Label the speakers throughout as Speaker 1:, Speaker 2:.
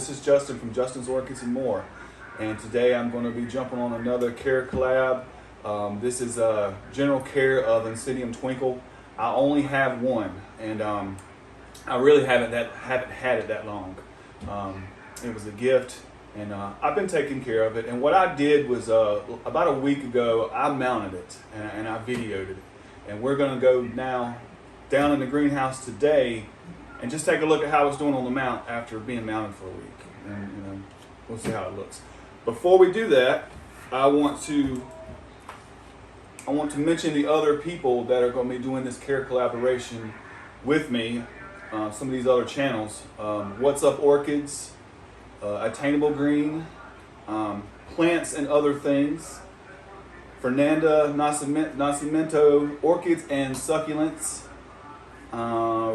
Speaker 1: This is Justin from Justin's Orchids and More, and today I'm going to be jumping on another care collab. This is general care of Oncidium Twinkle. I only have one, and I really haven't had it that long. It was a gift, and I've been taking care of it. And what I did was about a week ago, I mounted it and I videoed it, and we're going to go now down in the greenhouse today and just take a look at how it's doing on the mount after being mounted for a week, and we'll see how it looks. Before we do that, I want to mention the other people that are going to be doing this care collaboration with me. Some of these other channels: What's Up Orchids, Attainable Green, Plants and Other Things, Fernanda Nascimento Orchids and Succulents,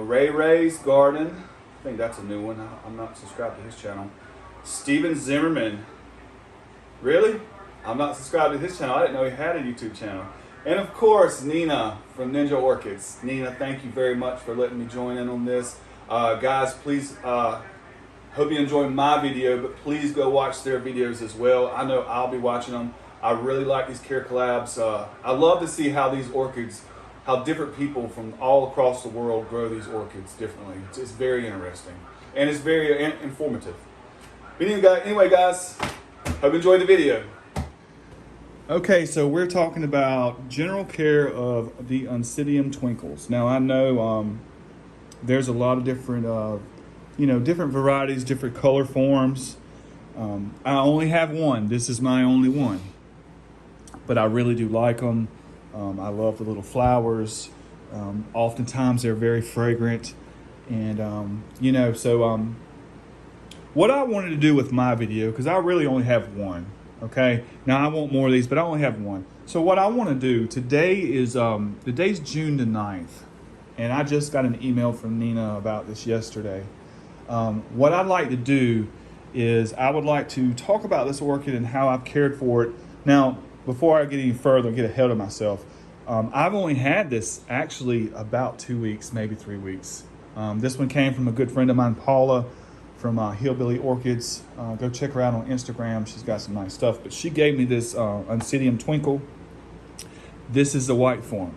Speaker 1: Ray Ray's Garden. I think that's a new one. I'm not subscribed to his channel. Steven Zimmerman. Really? I'm not subscribed to his channel. I didn't know he had a YouTube channel. And of course, Nina from Ninja Orchids. Nina, thank you very much for letting me join in on this. Guys, please, hope you enjoy my video, but please go watch their videos as well. I know I'll be watching them. I really like these care collabs. I love to see how these orchids, how different people from all across the world grow these orchids differently. It's very interesting, and it's very informative. But anyway, guys, hope you enjoyed the video. Okay, so we're talking about general care of the Oncidium Twinkles. Now, I know there's a lot of different, different varieties, different color forms. I only have one. This is my only one, but I really do like them. I love the little flowers. Oftentimes they're very fragrant, and what I wanted to do with my video, because I really only have one. Okay, now I want more of these, but I only have one. So what I want to do today is, the day's June the 9th, and I just got an email from Nina about this yesterday. What I'd like to do is I would like to talk about this orchid and how I've cared for it. Now, before I get any further, get ahead of myself, I've only had this actually about 2 weeks, maybe 3 weeks. This one came from a good friend of mine, Paula, from Hillbilly Orchids. Go check her out on Instagram. She's got some nice stuff. But she gave me this Oncidium Twinkle. This is the white form.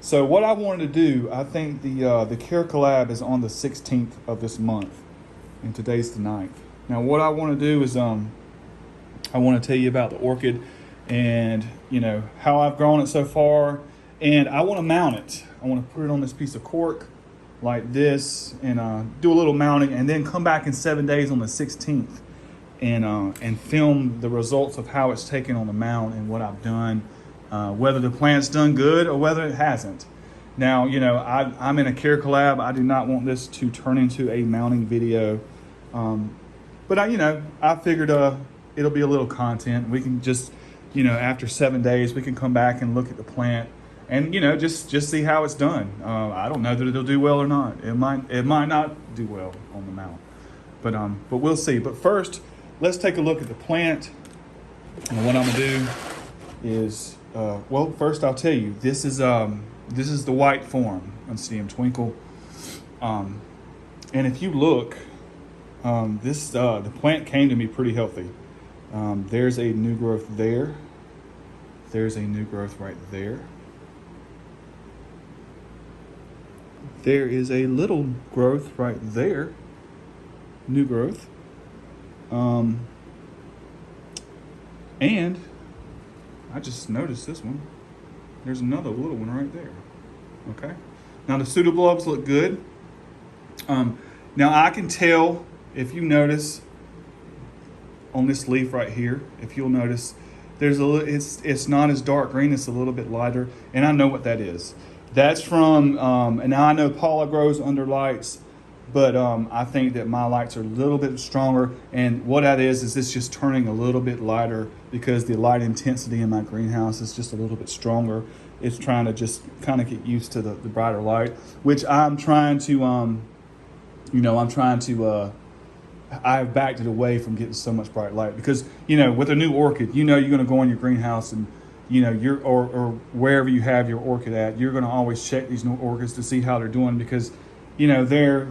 Speaker 1: So what I wanted to do, I think the care collab is on the 16th of this month, and today's the 9th. Now what I want to do is I want to tell you about the orchid and how I've grown it so far, and I want to mount it. I want to put it on this piece of cork like this, and do a little mounting, and then come back in 7 days on the 16th and film the results of how it's taken on the mount and what I've done, whether the plant's done good or whether it hasn't. Now, I'm in a care collab. I do not want this to turn into a mounting video, but I figured it'll be a little content. We can just, after 7 days, we can come back and look at the plant and just see how it's done. I don't know that it'll do well or not. It might not do well on the mount, but we'll see. But first, let's take a look at the plant. And what I'm gonna do is, well, first I'll tell you, this is the white form Oncidium Twinkle. And if you look, the plant came to me pretty healthy. There's a new growth there. There's a new growth right there. There is a little growth right there, new growth. And I just noticed this one. There's another little one right there. Okay. Now the pseudobulbs look good. Now I can tell, if you notice on this leaf right here, if you'll notice, there's a little, it's not as dark green, it's a little bit lighter, and I know what that is. That's from, and now I know Paula grows under lights, but I think that my lights are a little bit stronger, and what that is it's just turning a little bit lighter because the light intensity in my greenhouse is just a little bit stronger. It's trying to just kind of get used to the brighter light, which I'm trying to, I've backed it away from getting so much bright light because, with a new orchid, you're going to go in your greenhouse and or wherever you have your orchid at, you're going to always check these new orchids to see how they're doing because, they're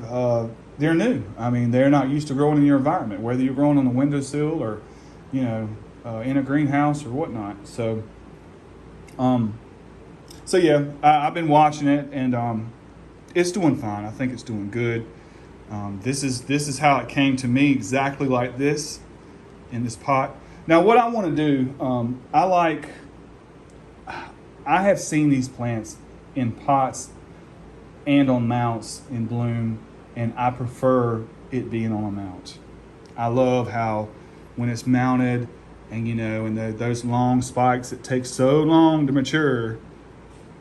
Speaker 1: they're new. I mean, they're not used to growing in your environment, whether you're growing on the windowsill or, you know, in a greenhouse or whatnot. So, yeah, I've been watching it, and it's doing fine. I think it's doing good. This is how it came to me, exactly like this in this pot. Now, what I want to do, I have seen these plants in pots and on mounts in bloom, and I prefer it being on a mount. I love how when it's mounted, and you know, and those long spikes that take so long to mature,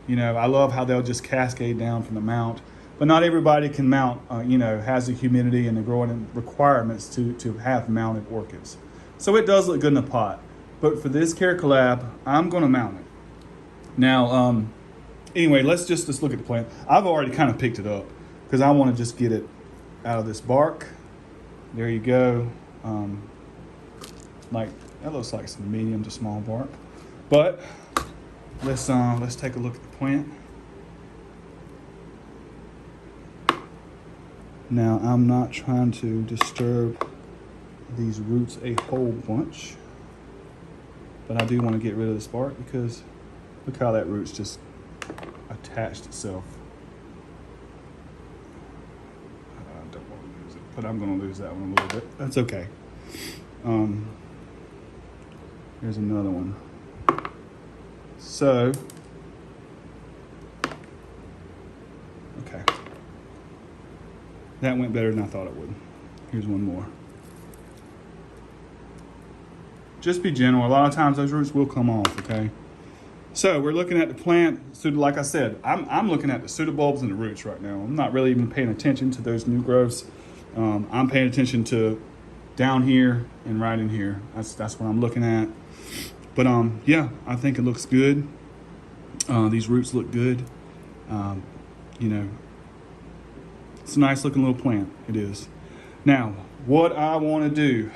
Speaker 1: you know, I love how they'll just cascade down from the mount. But not everybody can mount, you know, has the humidity and the growing requirements to have mounted orchids. So it does look good in a pot. But for this Care Collab, I'm going to mount it. Now, anyway, let's look at the plant. I've already kind of picked it up because I want to just get it out of this bark. There you go. Like that looks like some medium to small bark. But let's take a look at the plant. Now, I'm not trying to disturb these roots a whole bunch, but I do want to get rid of this bark because look how that root's just attached itself. I don't want to lose it, but I'm going to lose that one a little bit. That's okay. Here's another one. So, okay. That went better than I thought it would. Here's one more. Just be gentle. A lot of times those roots will come off, okay? So we're looking at the plant. So like I said, I'm looking at the pseudobulbs and the roots right now. I'm not really even paying attention to those new growths. I'm paying attention to down here and right in here. That's what I'm looking at. But yeah, I think it looks good. These roots look good. You know, it's a nice looking little plant. It is. Now, what I want to do,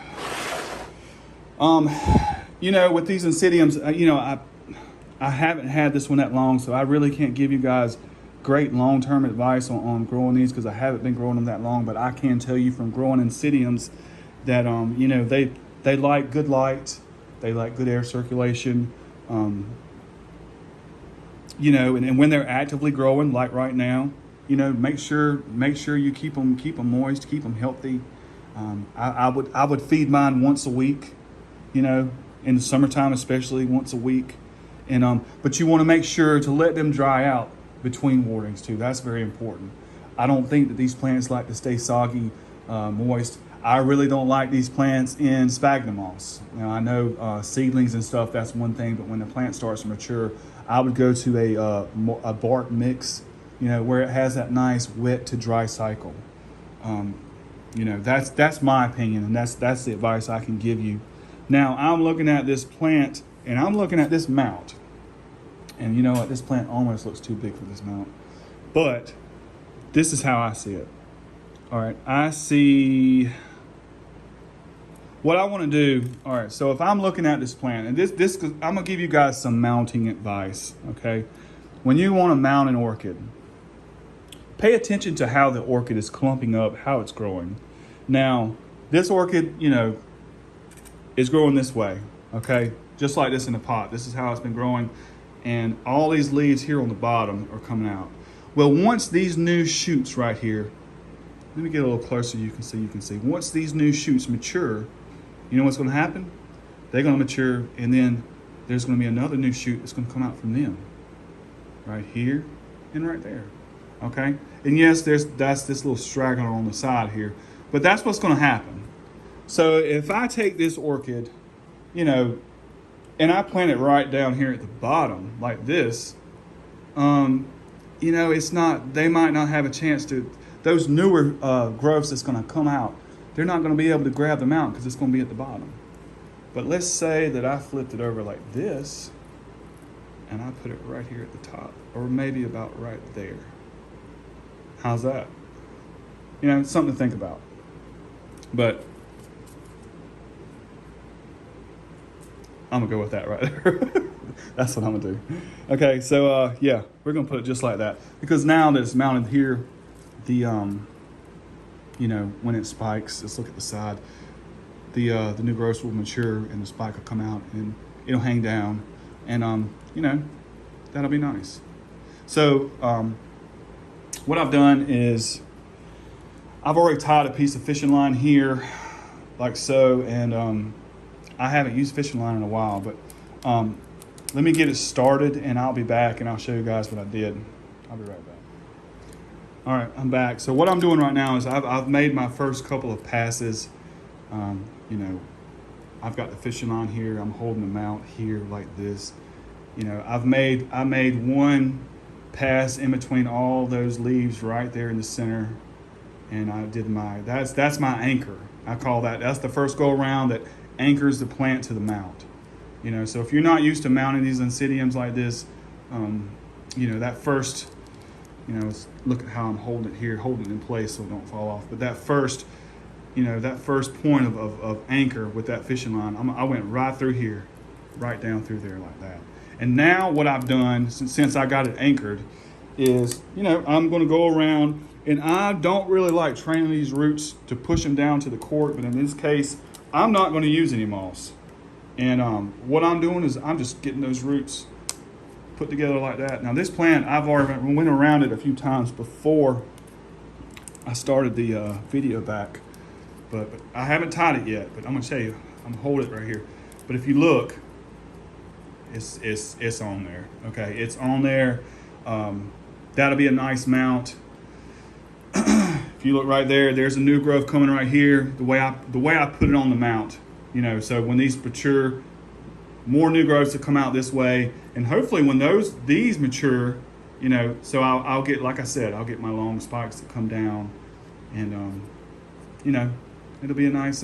Speaker 1: you know, with these Oncidiums, you know, I haven't had this one that long, so I really can't give you guys great long-term advice on growing these because I haven't been growing them that long. But I can tell you from growing Oncidiums that, you know, they like good light, they like good air circulation, you know, and when they're actively growing, like right now, you know, make sure you keep them moist, keep them healthy. I would feed mine once a week, you know, in the summertime especially once a week, and but you want to make sure to let them dry out between waterings too. That's very important. I don't think that these plants like to stay soggy, moist. I really don't like these plants in sphagnum moss. Now I know seedlings and stuff, that's one thing, but when the plant starts to mature, I would go to a bark mix, you know, where it has that nice wet to dry cycle. You know, that's my opinion, and that's the advice I can give you. Now I'm looking at this plant and I'm looking at this mount, and you know what, this plant almost looks too big for this mount, but this is how I see it. All right, I see what I want to do. All right, so if I'm looking at this plant, and this I'm gonna give you guys some mounting advice. Okay, when you want to mount an orchid, pay attention to how the orchid is clumping up, how it's growing. Now, this orchid, you know, is growing this way, okay? Just like this in the pot. This is how it's been growing, and all these leaves here on the bottom are coming out. Well, once these new shoots right here, let me get a little closer, you can see. Once these new shoots mature, you know what's gonna happen? They're gonna mature, and then there's gonna be another new shoot that's gonna come out from them. Right here and right there, okay? And yes, that's this little straggler on the side here, but that's what's gonna happen. So if I take this orchid, you know, and I plant it right down here at the bottom like this, you know, they might not have a chance to, those newer growths that's gonna come out, they're not gonna be able to grab them out because it's gonna be at the bottom. But let's say that I flipped it over like this and I put it right here at the top, or maybe about right there. How's that? You know, it's something to think about. But I'm gonna go with that right there. That's what I'm gonna do. Okay, so yeah, we're gonna put it just like that, because now that it's mounted here, the you you know, when it spikes, let's look at the side. The new growth will mature and the spike will come out and it'll hang down, and you know, that'll be nice. So what I've done is I've already tied a piece of fishing line here, like so, and I haven't used fishing line in a while, but let me get it started and I'll be back and I'll show you guys what I did. I'll be right back. All right, I'm back. So what I'm doing right now is I've made my first couple of passes. You know, I've got the fishing line here. I'm holding them out here like this. You know, I made one pass in between all those leaves right there in the center, and I did that's my anchor. I call that's the first go around that anchors the plant to the mount. You know, so if you're not used to mounting these Oncidiums like this, you know, that first, you know, look at how I'm holding it here, holding it in place so it don't fall off. But that first, you know, that first point of anchor with that fishing line, I went right through here, right down through there like that. And now what I've done since I got it anchored is, you know, I'm going to go around, and I don't really like training these roots to push them down to the cork, but in this case, I'm not going to use any moss. And what I'm doing is I'm just getting those roots put together like that. Now this plant, I've already went around it a few times before I started the video back. But I haven't tied it yet, but I'm gonna show you. I'm gonna hold it right here. But if you look, it's on there. Okay, it's on there. That'll be a nice mount. If you look right there, there's a new growth coming right here. The way I put it on the mount, you know. So when these mature, more new growths will come out this way, and hopefully when these mature, you know. So I'll get, like I said, I'll get my long spikes that come down, and you know. It'll be a nice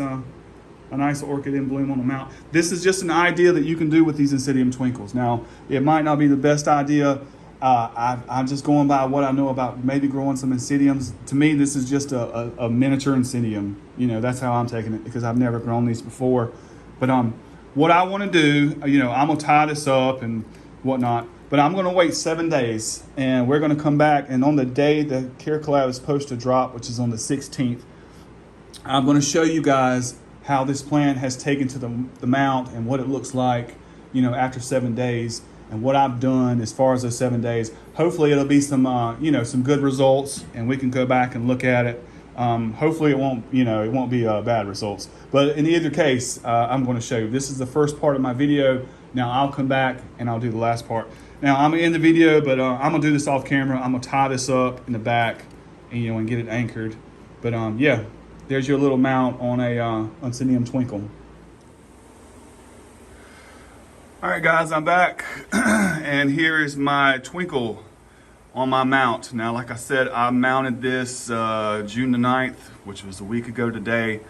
Speaker 1: orchid in bloom on the mount. This is just an idea that you can do with these Oncidium Twinkles. Now, it might not be the best idea. I'm just going by what I know about maybe growing some Oncidiums. To me, this is just a miniature Oncidium. You know, that's how I'm taking it because I've never grown these before. But what I want to do, you know, I'm going to tie this up and whatnot. But I'm going to wait 7 days, and we're going to come back. And on the day the collab is supposed to drop, which is on the 16th, I'm going to show you guys how this plant has taken to the mount and what it looks like, you know, after 7 days, and what I've done as far as those 7 days. Hopefully it'll be some, you know, some good results, and we can go back and look at it. Hopefully it won't be bad results. But in either case, I'm going to show you. This is the first part of my video. Now I'll come back and I'll do the last part. Now I'm going to end the video, but I'm going to do this off camera. I'm going to tie this up in the back, and, you know, and get it anchored. But yeah. There's your little mount on a Oncidium Twinkle. All right, guys, I'm back, and here is my Twinkle on my mount. Now, like I said, I mounted this June the 9th, which was a week ago today,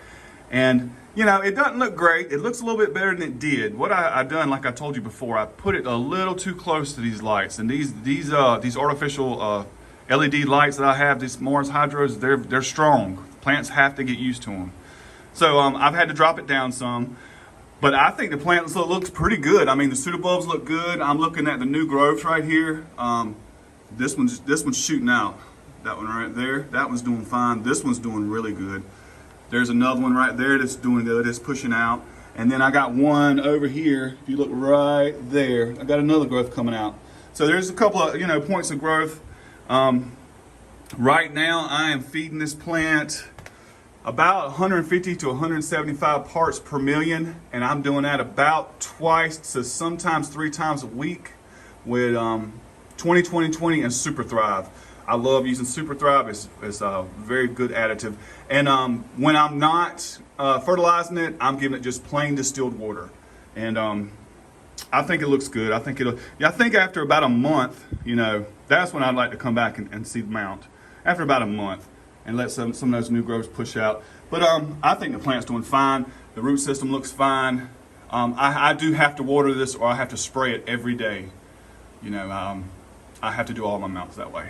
Speaker 1: and you know, it doesn't look great. It looks a little bit better than it did. What I've done, like I told you before, I put it a little too close to these lights, and these artificial LED lights that I have, these Mars Hydros, they're strong. Plants have to get used to them. So I've had to drop it down some, but I think the plant looks pretty good. I mean, the pseudobulbs look good. I'm looking at the new growths right here. This one's shooting out. That one right there, that one's doing fine. This one's doing really good. There's another one right there that's doing good, that's pushing out. And then I got one over here. If you look right there, I got another growth coming out. So there's a couple of, you know, points of growth. Right now I am feeding this plant about 150 to 175 parts per million, and I'm doing that about twice to sometimes 3 times a week with 20 and Super Thrive. I love using Super Thrive. It's a very good additive. And when I'm not fertilizing it, I'm giving it just plain distilled water. And I think it looks good. I think after about a month, you know, that's when I'd like to come back and see the mount. After about a month, and let some of those new growths push out. But I think the plant's doing fine. The root system looks fine. I do have to water this, or I have to spray it every day. You know, I have to do all my mounts that way.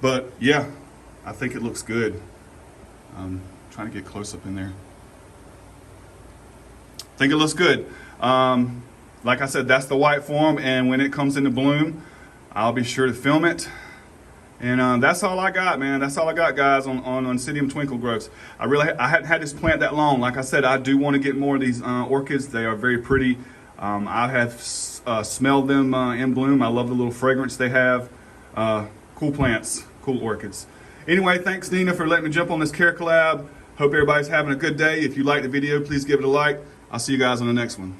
Speaker 1: But yeah, I think it looks good. Trying to get close up in there. I think it looks good. Like I said, that's the white form, and when it comes into bloom, I'll be sure to film it. And that's all I got, man. That's all I got, guys, on Oncidium Twinkle growths. I hadn't had this plant that long. Like I said, I do want to get more of these orchids. They are very pretty. I have smelled them in bloom. I love the little fragrance they have. Cool plants, cool orchids. Anyway, thanks, Nina, for letting me jump on this care collab. Hope everybody's having a good day. If you liked the video, please give it a like. I'll see you guys on the next one.